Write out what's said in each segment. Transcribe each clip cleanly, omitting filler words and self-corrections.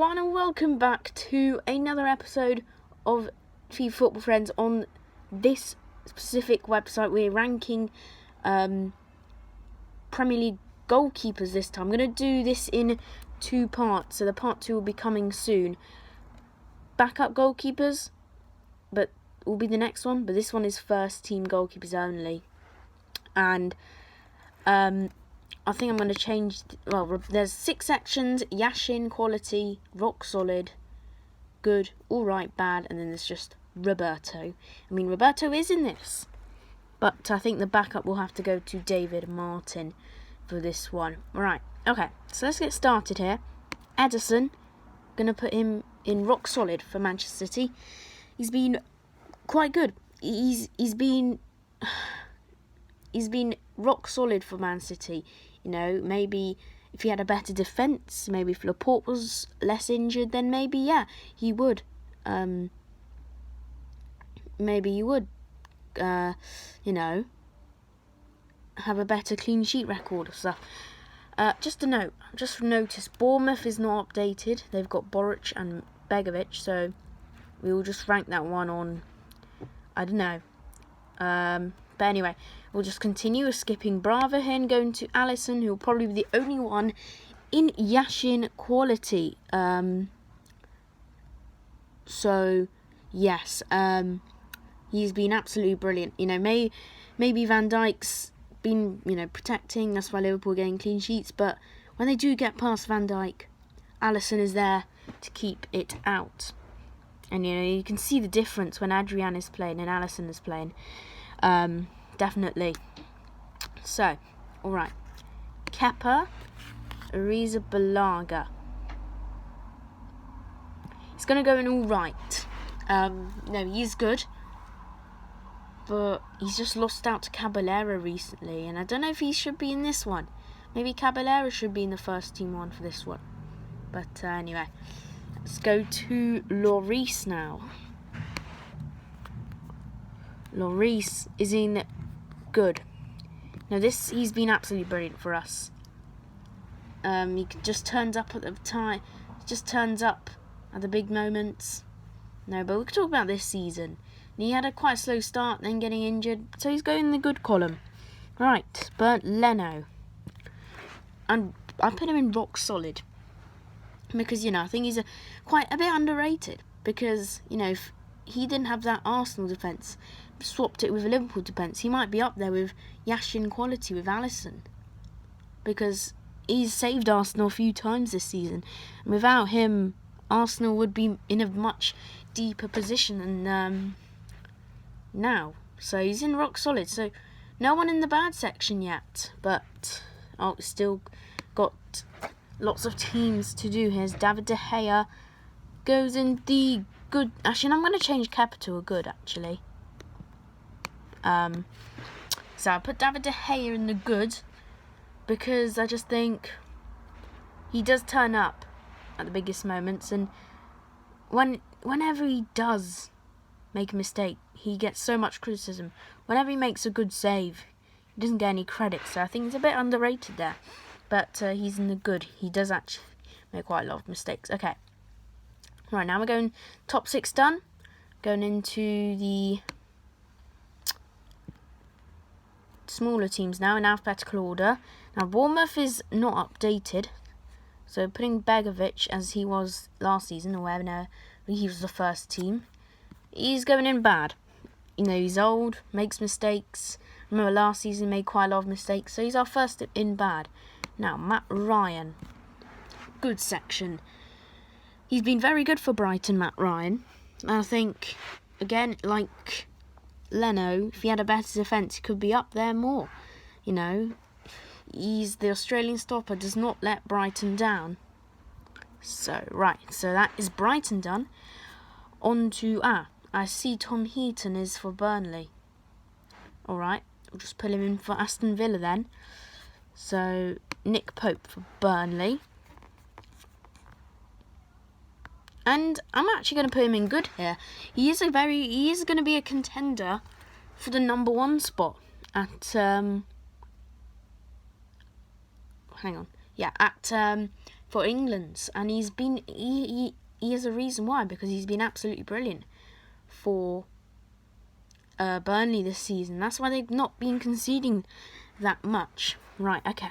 everyone, and welcome back to another episode of FIFA Football Friends. On this specific website, we're ranking Premier League goalkeepers this time. I'm going to do this in two parts, so the part 2 will be coming soon. Backup goalkeepers, but will be the next one, but this one is first team goalkeepers only. And I think I'm going to change. Well, there's 6 sections: Yashin, quality, rock solid, good, all right, bad, and then there's just Roberto. I mean, Roberto is in this, but I think the backup will have to go to David Martin for this one. Right, okay, so let's get started here. Edison, going to put him in rock solid for Manchester City. He's been quite good. He's been rock solid for Man City. You know, maybe if he had a better defence, maybe if Laporte was less injured, then maybe, yeah, he would. Maybe he would, have a better clean sheet record or stuff. Just a note, just notice, Bournemouth is not updated. They've got Boric and Begovic, so we will just rank that one on, I don't know. But anyway, we'll just continue skipping Bravo here and going to Alisson, who will probably be the only one in Yashin quality. So, yes, he's been absolutely brilliant. You know, maybe Van Dijk's been, protecting. That's why Liverpool are getting clean sheets. But when they do get past Van Dijk, Alisson is there to keep it out. And, you can see the difference when Adrian is playing and Alisson is playing. Definitely. So, alright. Kepa Arrizabalaga. He's going to go in alright. He is good. But he's just lost out to Caballero recently. And I don't know if he should be in this one. Maybe Caballero should be in the first team one for this one. But anyway. Let's go to Lloris now. Lloris is in good. Now he's been absolutely brilliant for us. He just turns up at the time. Just turns up at the big moments. No, but we could talk about this season. He had a quite slow start, then getting injured, so he's going in the good column. Right, Bernd Leno. And I put him in rock solid. Because, I think he's quite a bit underrated. Because, if he didn't have that Arsenal defence, swapped it with a Liverpool defence, he might be up there with Yashin quality with Alisson. Because he's saved Arsenal a few times this season. And without him, Arsenal would be in a much deeper position than now. So he's in rock solid. So no one in the bad section yet. But still got lots of teams to do. Here's David De Gea. Goes in the good. Actually, I'm going to change Kepa to a good, actually. So I put David De Gea in the good because I just think he does turn up at the biggest moments, and whenever he does make a mistake, he gets so much criticism. Whenever he makes a good save, he doesn't get any credit, so I think he's a bit underrated there. But he's in the good. He does actually make quite a lot of mistakes. Okay. Right, now we're going top 6 done. Going into the smaller teams now in alphabetical order. Now, Bournemouth is not updated. So putting Begovic as he was last season, or whenever he was the first team. He's going in bad. He's old, makes mistakes. Remember last season he made quite a lot of mistakes. So he's our first in bad. Now, Matt Ryan. Good section. He's been very good for Brighton, Matt Ryan. I think, again, like Leno, if he had a better defence, he could be up there more. He's the Australian stopper, does not let Brighton down. So, right, so that is Brighton done. On to, I see Tom Heaton is for Burnley. Alright, we'll just put him in for Aston Villa then. So, Nick Pope for Burnley. And I'm actually going to put him in good here. He is going to be a contender for the number 1 spot at for England, and he has a reason why, because he's been absolutely brilliant for Burnley this season. That's why they've not been conceding that much. Right, okay.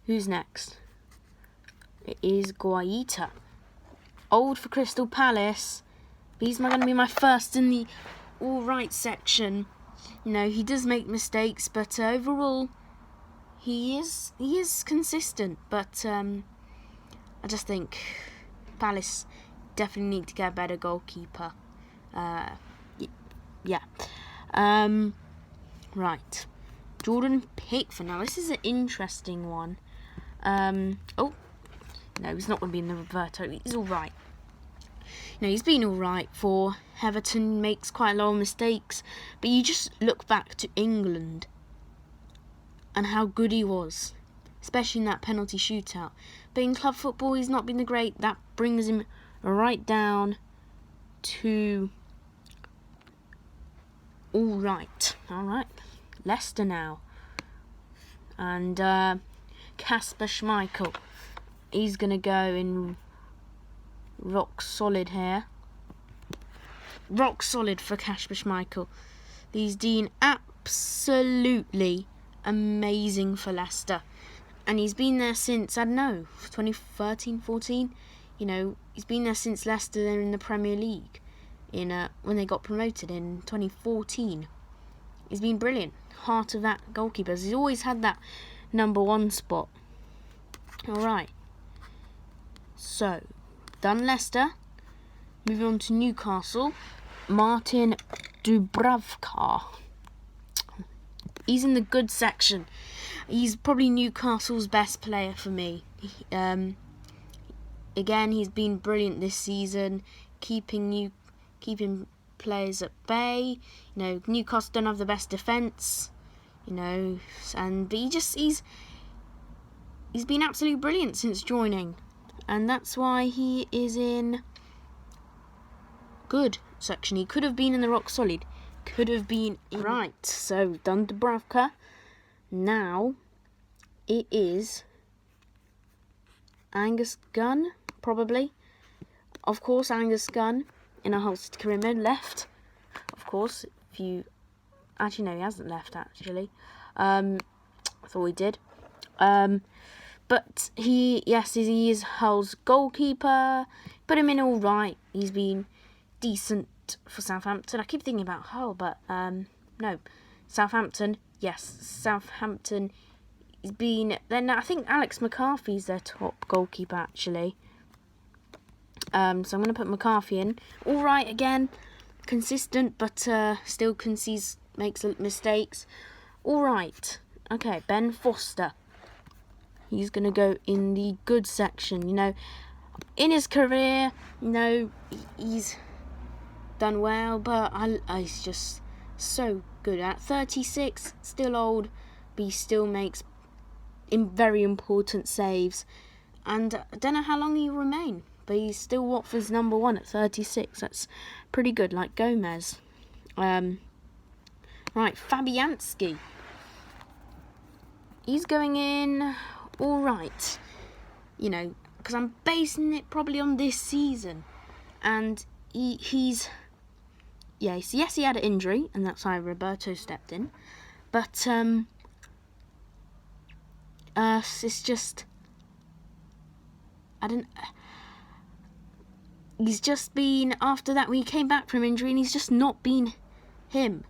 Who's next? It is Guaita. Old for Crystal Palace. He's going to be my first in the all-right section. You know, he does make mistakes, but overall, he is consistent. But I just think Palace definitely need to get a better goalkeeper. Yeah. Right. Jordan Pickford. Now, this is an interesting one. Oh, no, he's not going to be in the Roberto. He's all right. No, he's been all right for Everton. Makes quite a lot of mistakes, but you just look back to England and how good he was, especially in that penalty shootout. But in club football, he's not been the great. That brings him right down to all right. Leicester now, and Kasper Schmeichel. He's gonna go in rock solid here. Rock solid for Kasper Schmeichel. He's been absolutely amazing for Leicester. And he's been there since, I don't know, 2013, 14. You know, he's been there since Leicester were in the Premier League. When they got promoted in 2014. He's been brilliant. Heart of that goalkeepers. He's always had that number one spot. Alright. So, done Leicester. Moving on to Newcastle. Martin Dubravka. He's in the good section. He's probably Newcastle's best player for me. Again, he's been brilliant this season, keeping players at bay. You know, Newcastle don't have the best defence. You know, but he's been absolutely brilliant since joining, and that's why he is in good section. He could have been in the rock solid. Could have been in... Right, so done Dubravka. Now it is Angus Gunn, probably. Of course, Angus Gunn in a Holstead career left. Of course, if you... Actually, no, he hasn't left, actually. I thought he did. But he is Hull's goalkeeper. Put him in all right. He's been decent for Southampton. I keep thinking about Hull, but no. Southampton, yes. Southampton has been... Then I think Alex McCarthy's their top goalkeeper, actually. So I'm going to put McCarthy in. All right, again. Consistent, but still makes mistakes. All right. Okay, Ben Foster. He's going to go in the good section. You know, in his career, you know, he's done well, but he's just so good. At 36, still old, but he still makes very important saves. And I don't know how long he'll remain, but he's still Watford's number one at 36. That's pretty good, like Gomez. Right, Fabianski. He's going in all right. You know, because I'm basing it probably on this season. And he's... Yes, he had an injury, and that's why Roberto stepped in. But it's just... He's just been... After that, when he came back from injury, and he's just not been him,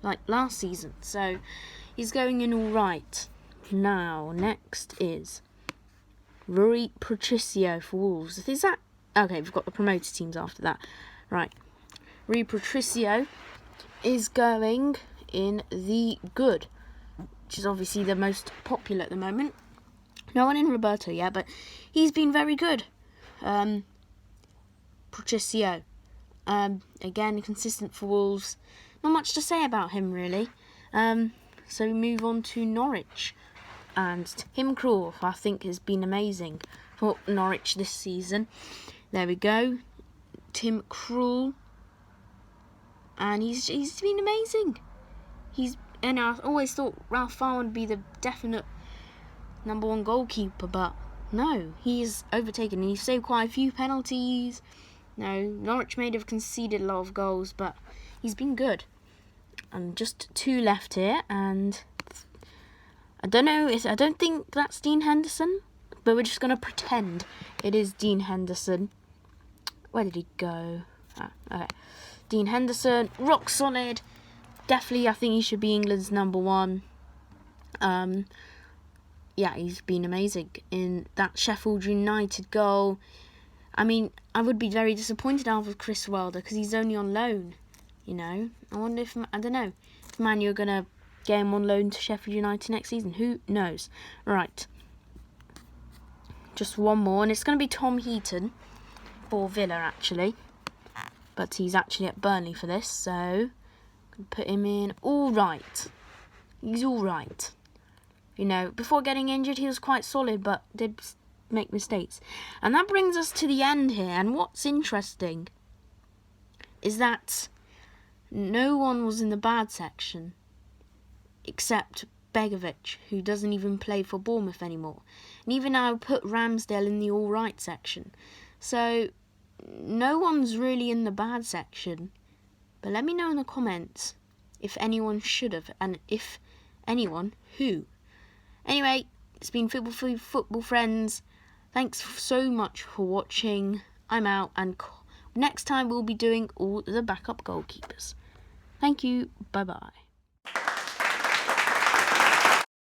like last season. So, he's going in all right. Now, next is Rui Patricio for Wolves. Is that... Okay, we've got the promoted teams after that. Right. Rui Patricio is going in the good, which is obviously the most popular at the moment. No one in Roberto yet, but he's been very good. Patricio. Again, consistent for Wolves. Not much to say about him, really. So we move on to Norwich. And Tim Krul, I think, has been amazing for Norwich this season. There we go. Tim Krul. And he's been amazing. And I always thought Ralph Farr would be the definite number one goalkeeper, but No, he's overtaken. He saved quite a few penalties. No, Norwich may have conceded a lot of goals, but he's been good. And just 2 left here, and I don't know. I don't think that's Dean Henderson, but we're just gonna pretend it is Dean Henderson. Where did he go? Okay. Dean Henderson, rock solid. Definitely, I think he should be England's number 1. Yeah, he's been amazing in that Sheffield United goal. I mean, I would be very disappointed out of Chris Wilder because he's only on loan. You know, I wonder if I don't know if Man U are gonna get him on loan to Sheffield United next season. Who knows? Right, just one more, and it's gonna be Tom Heaton for Villa actually, but he's actually at Burnley for this, so put him in. All right, he's all right. You know, before getting injured, he was quite solid, but did make mistakes. And that brings us to the end here. And what's interesting is that no one was in the bad section except Begovic, who doesn't even play for Bournemouth anymore. And even I put Ramsdale in the all right section. So no one's really in the bad section. But let me know in the comments if anyone should have, and if anyone, who. Anyway, it's been Football Friends. Thanks so much for watching. I'm out, and next time we'll be doing all the backup goalkeepers. Thank you. Bye-bye.